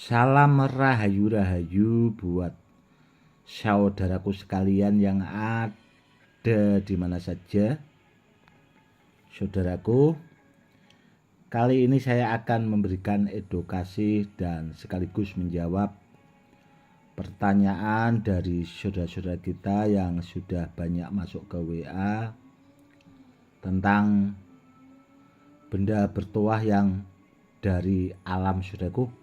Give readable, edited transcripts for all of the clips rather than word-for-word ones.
Salam rahayu-rahayu buat saudaraku sekalian yang ada di mana saja. Saudaraku, kali ini saya akan memberikan edukasi dan sekaligus menjawab pertanyaan dari saudara-saudara kita yang sudah banyak masuk ke WA tentang benda bertuah yang dari alam, saudaraku.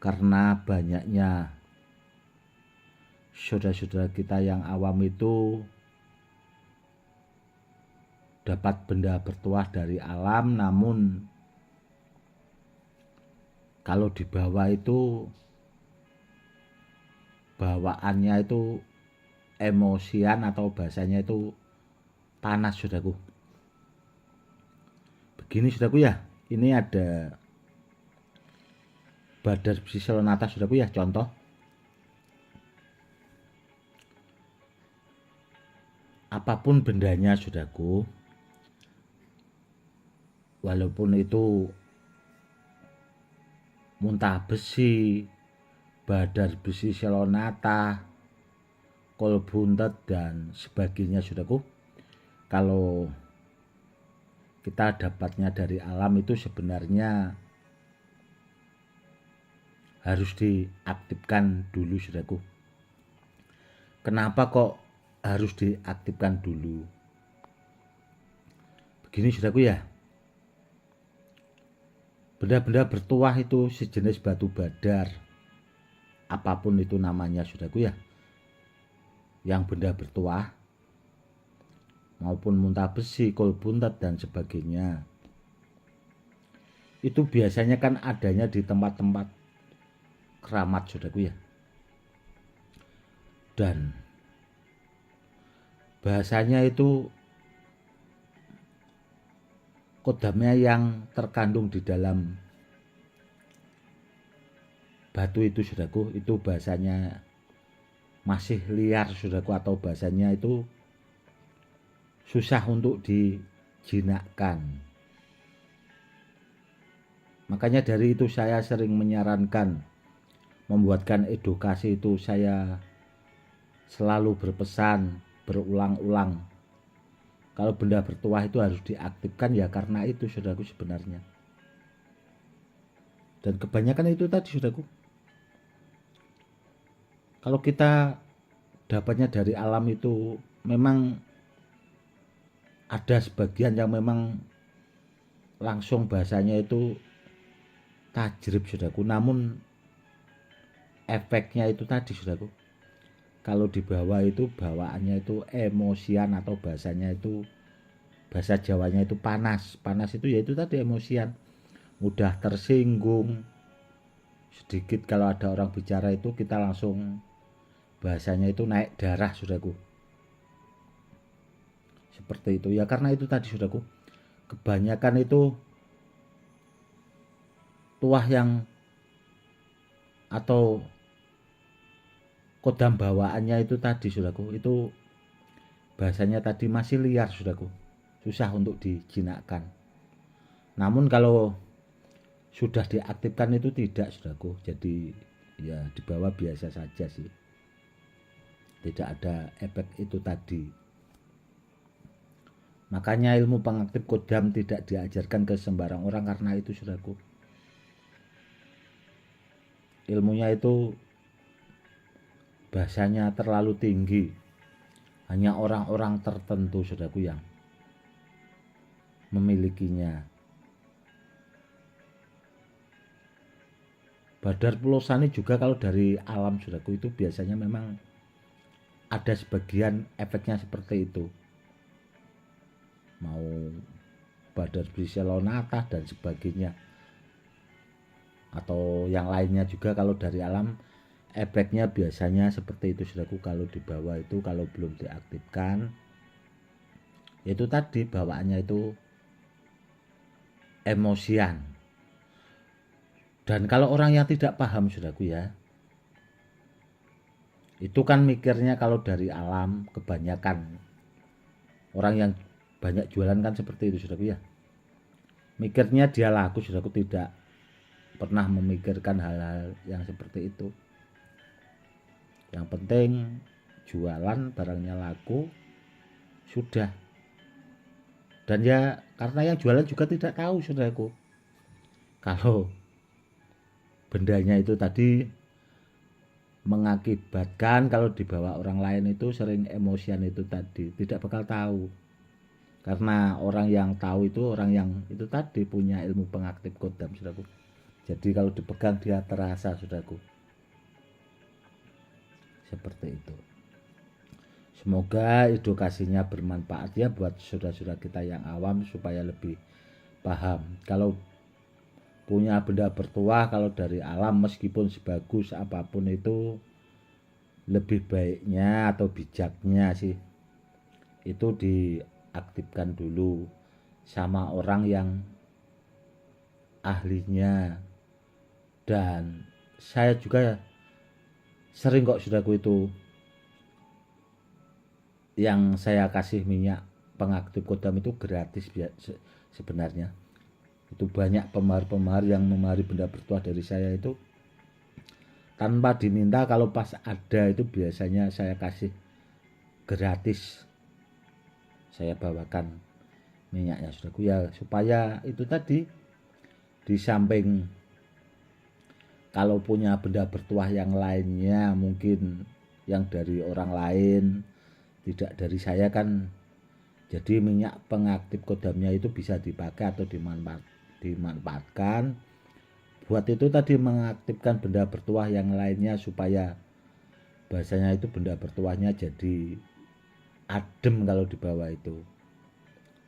Karena banyaknya saudara-saudara kita yang awam itu dapat benda bertuah dari alam, namun kalau dibawa itu bawaannya itu emosian atau bahasanya itu panas, saudaraku. Begini, saudaraku ya, ini ada Badar besi selonata, saudaraku ya, contoh. Apapun bendanya, saudaraku, walaupun itu muntah besi, badar besi selonata, kol buntet dan sebagainya, saudaraku, kalau kita dapatnya dari alam itu sebenarnya harus diaktifkan dulu, saudaraku. Kenapa kok harus diaktifkan dulu? Begini, saudaraku ya, benda-benda bertuah itu sejenis batu badar, apapun itu namanya, saudaraku ya, yang benda bertuah maupun muntah besi, kol buntet dan sebagainya, itu biasanya kan adanya di tempat-tempat keramat, saudaraku ya. Dan bahasanya itu kodamnya yang terkandung di dalam batu itu, saudaraku, itu bahasanya masih liar, saudaraku, atau bahasanya itu susah untuk dijinakkan. Makanya dari itu saya sering menyarankan, membuatkan edukasi itu, saya selalu berpesan berulang-ulang kalau benda bertuah itu harus diaktifkan, ya karena itu, saudaraku, sebenarnya. Dan kebanyakan itu tadi, saudaraku, kalau kita dapatnya dari alam itu memang ada sebagian yang memang langsung bahasanya itu tajrib, saudaraku, namun efeknya itu tadi, saudaraku, kalau dibawa itu bawaannya itu emosian, atau bahasanya itu, bahasa Jawanya itu panas. Panas itu yaitu tadi emosian, mudah tersinggung. Sedikit kalau ada orang bicara itu kita langsung bahasanya itu naik darah, saudaraku. Seperti itu ya, karena itu tadi, saudaraku, kebanyakan itu tuah yang atau kodam bawaannya itu tadi, saudaraku, itu bahasanya tadi masih liar, saudaraku, susah untuk dijinakkan. Namun kalau sudah diaktifkan itu tidak, saudaraku, jadi ya dibawa biasa saja sih, tidak ada efek itu tadi. Makanya ilmu pengaktif kodam tidak diajarkan ke sembarang orang, karena itu, saudaraku, ilmunya itu bahasanya terlalu tinggi, hanya orang-orang tertentu, saudaraku, yang memilikinya. Badar Pulosani juga kalau dari alam, saudaraku, itu biasanya memang ada sebagian efeknya seperti itu, mau badar besi selonata dan sebagainya, atau yang lainnya juga. Kalau dari alam efeknya biasanya seperti itu, saudaraku, kalau dibawa itu, kalau belum diaktifkan, itu tadi bawaannya itu emosian. Dan kalau orang yang tidak paham, saudaraku ya, itu kan mikirnya kalau dari alam, kebanyakan orang yang banyak jualan kan seperti itu, saudaraku ya, mikirnya dia laku, saudaraku, tidak pernah memikirkan hal-hal yang seperti itu. Yang penting jualan, barangnya laku, sudah. Dan ya karena yang jualan juga tidak tahu, saudaraku, kalau bendanya itu tadi mengakibatkan kalau dibawa orang lain itu sering emosian itu tadi, tidak bakal tahu. Karena orang yang tahu itu orang yang itu tadi punya ilmu pengaktif kodam, saudaraku. Jadi kalau dipegang dia terasa, saudaraku. Seperti itu. Semoga edukasinya bermanfaat ya buat saudara-saudara kita yang awam supaya lebih paham. Kalau punya benda bertuah, kalau dari alam meskipun sebagus apapun itu, lebih baiknya atau bijaknya sih itu diaktifkan dulu sama orang yang ahlinya. Dan saya juga sering kok, saudaraku, itu yang saya kasih minyak pengaktif kodam itu gratis sebenarnya. Itu banyak pemahar-pemahar yang memahari benda bertuah dari saya itu tanpa diminta. Kalau pas ada itu biasanya saya kasih gratis, saya bawakan minyaknya, saudaraku, ya supaya itu tadi, di samping kalau punya benda bertuah yang lainnya mungkin yang dari orang lain, tidak dari saya kan, jadi minyak pengaktif kodamnya itu bisa dipakai atau dimanfaatkan buat itu tadi mengaktifkan benda bertuah yang lainnya supaya bahasanya itu benda bertuahnya jadi adem kalau dibawa itu,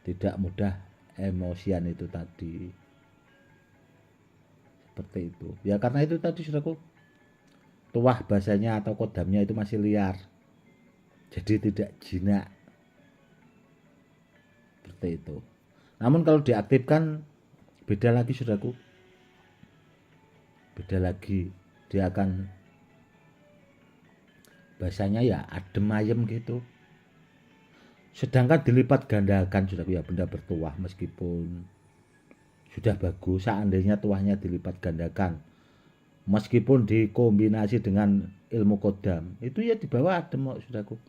tidak mudah emosian itu tadi. Seperti itu ya, karena itu tadi, saudaraku, tuah bahasanya atau kodamnya itu masih liar, jadi tidak jinak. Seperti itu. Namun kalau diaktifkan beda lagi, saudaraku, beda lagi. Dia akan bahasanya ya adem ayem gitu. Sedangkan dilipat gandakan, saudaraku, ya benda bertuah meskipun sudah bagus, seandainya tuahnya dilipat gandakan meskipun dikombinasi dengan ilmu kodam itu ya di bawah adem kok, saudaraku.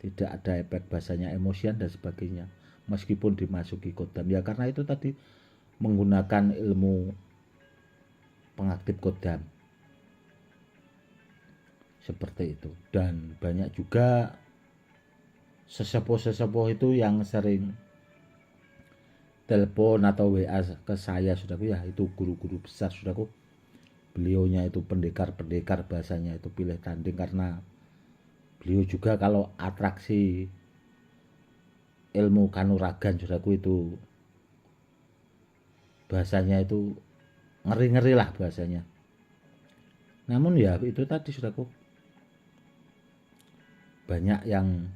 Tidak ada efek bahasanya emosian dan sebagainya meskipun dimasuki kodam, ya karena itu tadi menggunakan ilmu pengaktif kodam. Seperti itu. Dan banyak juga sesepuh-sesepuh itu yang sering telepon atau WA ke saya, saudaraku, ya itu guru-guru besar, saudaraku. Beliaunya itu pendekar-pendekar, bahasanya itu pilih tanding, karena beliau juga kalau atraksi ilmu kanuragan, saudaraku, itu bahasanya itu ngeri-ngeri lah bahasanya. Namun ya itu tadi, saudaraku, banyak yang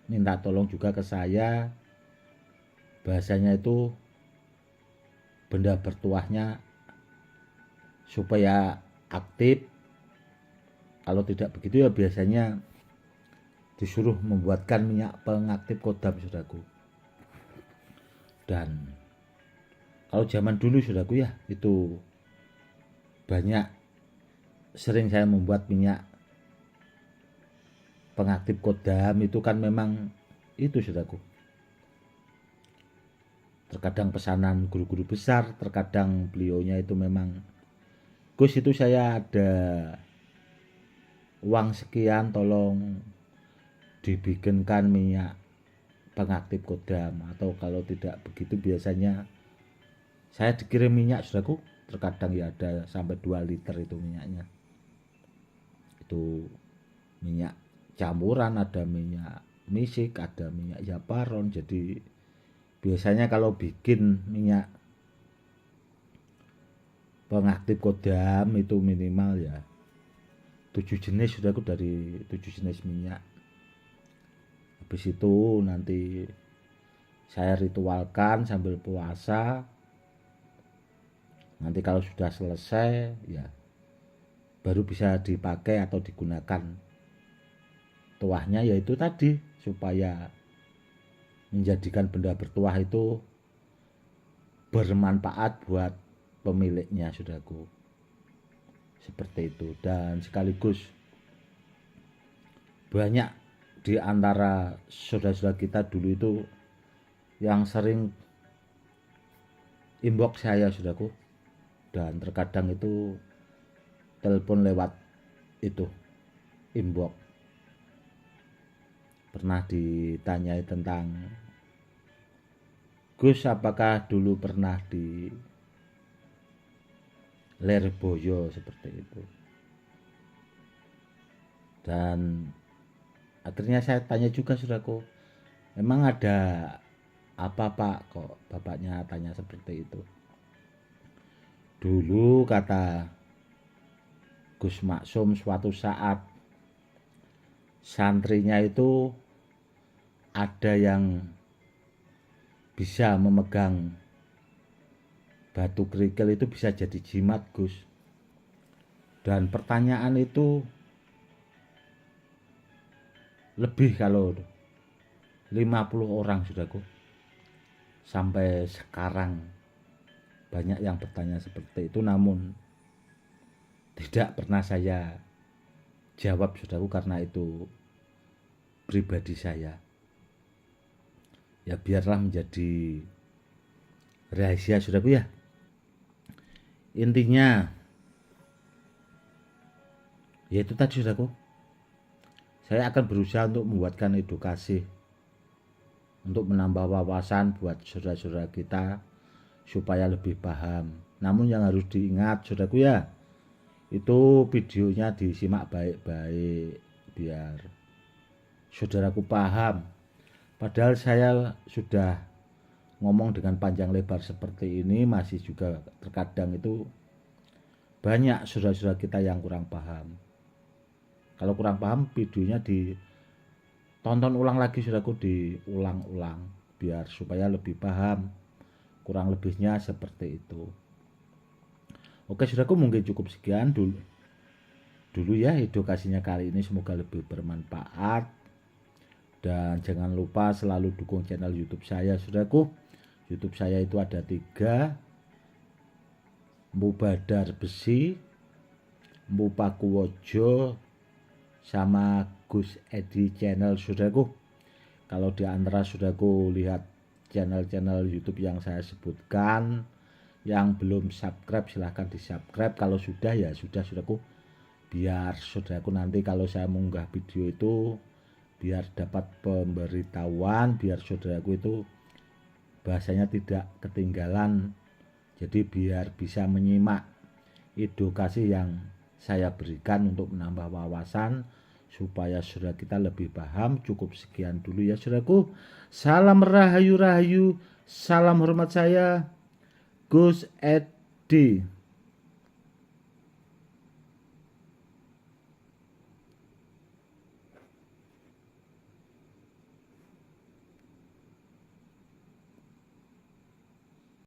minta tolong juga ke saya, bahasanya itu benda bertuahnya supaya aktif. Kalau tidak begitu ya biasanya disuruh membuatkan minyak pengaktif kodam, saudaraku. Dan kalau zaman dulu, saudaraku, ya itu banyak sering saya membuat minyak pengaktif kodam itu kan memang itu, saudaraku, terkadang pesanan guru-guru besar, terkadang beliaunya itu memang, Gus, itu saya ada uang sekian, tolong dibikinkan minyak pengaktif kodam. Atau kalau tidak begitu biasanya saya dikirim minyak, saudaraku, terkadang ya ada sampai 2 liter itu minyaknya. Itu minyak campuran, ada minyak misik, ada minyak japaron. Jadi biasanya kalau bikin minyak pengaktif kodam itu minimal ya 7 jenis, saudaraku, dari 7 jenis minyak. Habis itu nanti saya ritualkan sambil puasa. Nanti kalau sudah selesai ya baru bisa dipakai atau digunakan tuahnya, yaitu tadi supaya menjadikan benda bertuah itu bermanfaat buat pemiliknya, saudaraku. Seperti itu. Dan sekaligus banyak di antara saudara-saudara kita dulu itu yang sering inbox saya, saudaraku, dan terkadang itu telepon lewat itu inbox. Pernah ditanyai tentang, Gus, apakah dulu pernah di Lerboyo, seperti itu. Dan akhirnya saya tanya juga, saudaraku, memang ada apa Pak kok bapaknya tanya seperti itu? Dulu, kata Gus Maksum, suatu saat santrinya itu ada yang bisa memegang batu kerikil itu bisa jadi jimat, Gus. Dan pertanyaan itu lebih kalau 50 orang, saudaraku. Sampai sekarang banyak yang bertanya seperti itu, namun tidak pernah saya jawab, saudaraku, karena itu pribadi saya. Ya biarlah menjadi rahasia, saudaraku, ya. Intinya yaitu tadi, saudaraku, saya akan berusaha untuk membuatkan edukasi, untuk menambah wawasan buat saudara-saudara kita supaya lebih paham. Namun yang harus diingat, saudaraku, ya, itu videonya disimak baik-baik biar saudaraku paham. Padahal saya sudah ngomong dengan panjang lebar seperti ini, masih juga terkadang itu banyak saudara-saudara kita yang kurang paham. Kalau kurang paham, videonya ditonton ulang lagi, saudaraku, diulang-ulang biar supaya lebih paham. Kurang lebihnya seperti itu. Oke, saudaraku, mungkin cukup sekian dulu ya edukasinya kali ini, semoga lebih bermanfaat. Dan jangan lupa selalu dukung channel YouTube saya, saudaraku. YouTube saya itu ada 3, Mpu Badar Besi, Mpu Pakuwojo, sama Gus Edi channel, saudaraku. Kalau di antara saudaraku lihat channel-channel YouTube yang saya sebutkan, yang belum subscribe silahkan di subscribe. Kalau sudah, ya sudah, saudaraku, biar saudaraku nanti kalau saya mengunggah video itu biar dapat pemberitahuan, biar saudaraku itu bahasanya tidak ketinggalan. Jadi biar bisa menyimak edukasi yang saya berikan untuk menambah wawasan supaya saudara kita lebih paham. Cukup sekian dulu ya, saudaraku. Salam rahayu-rahayu, salam hormat saya, Gus Edi.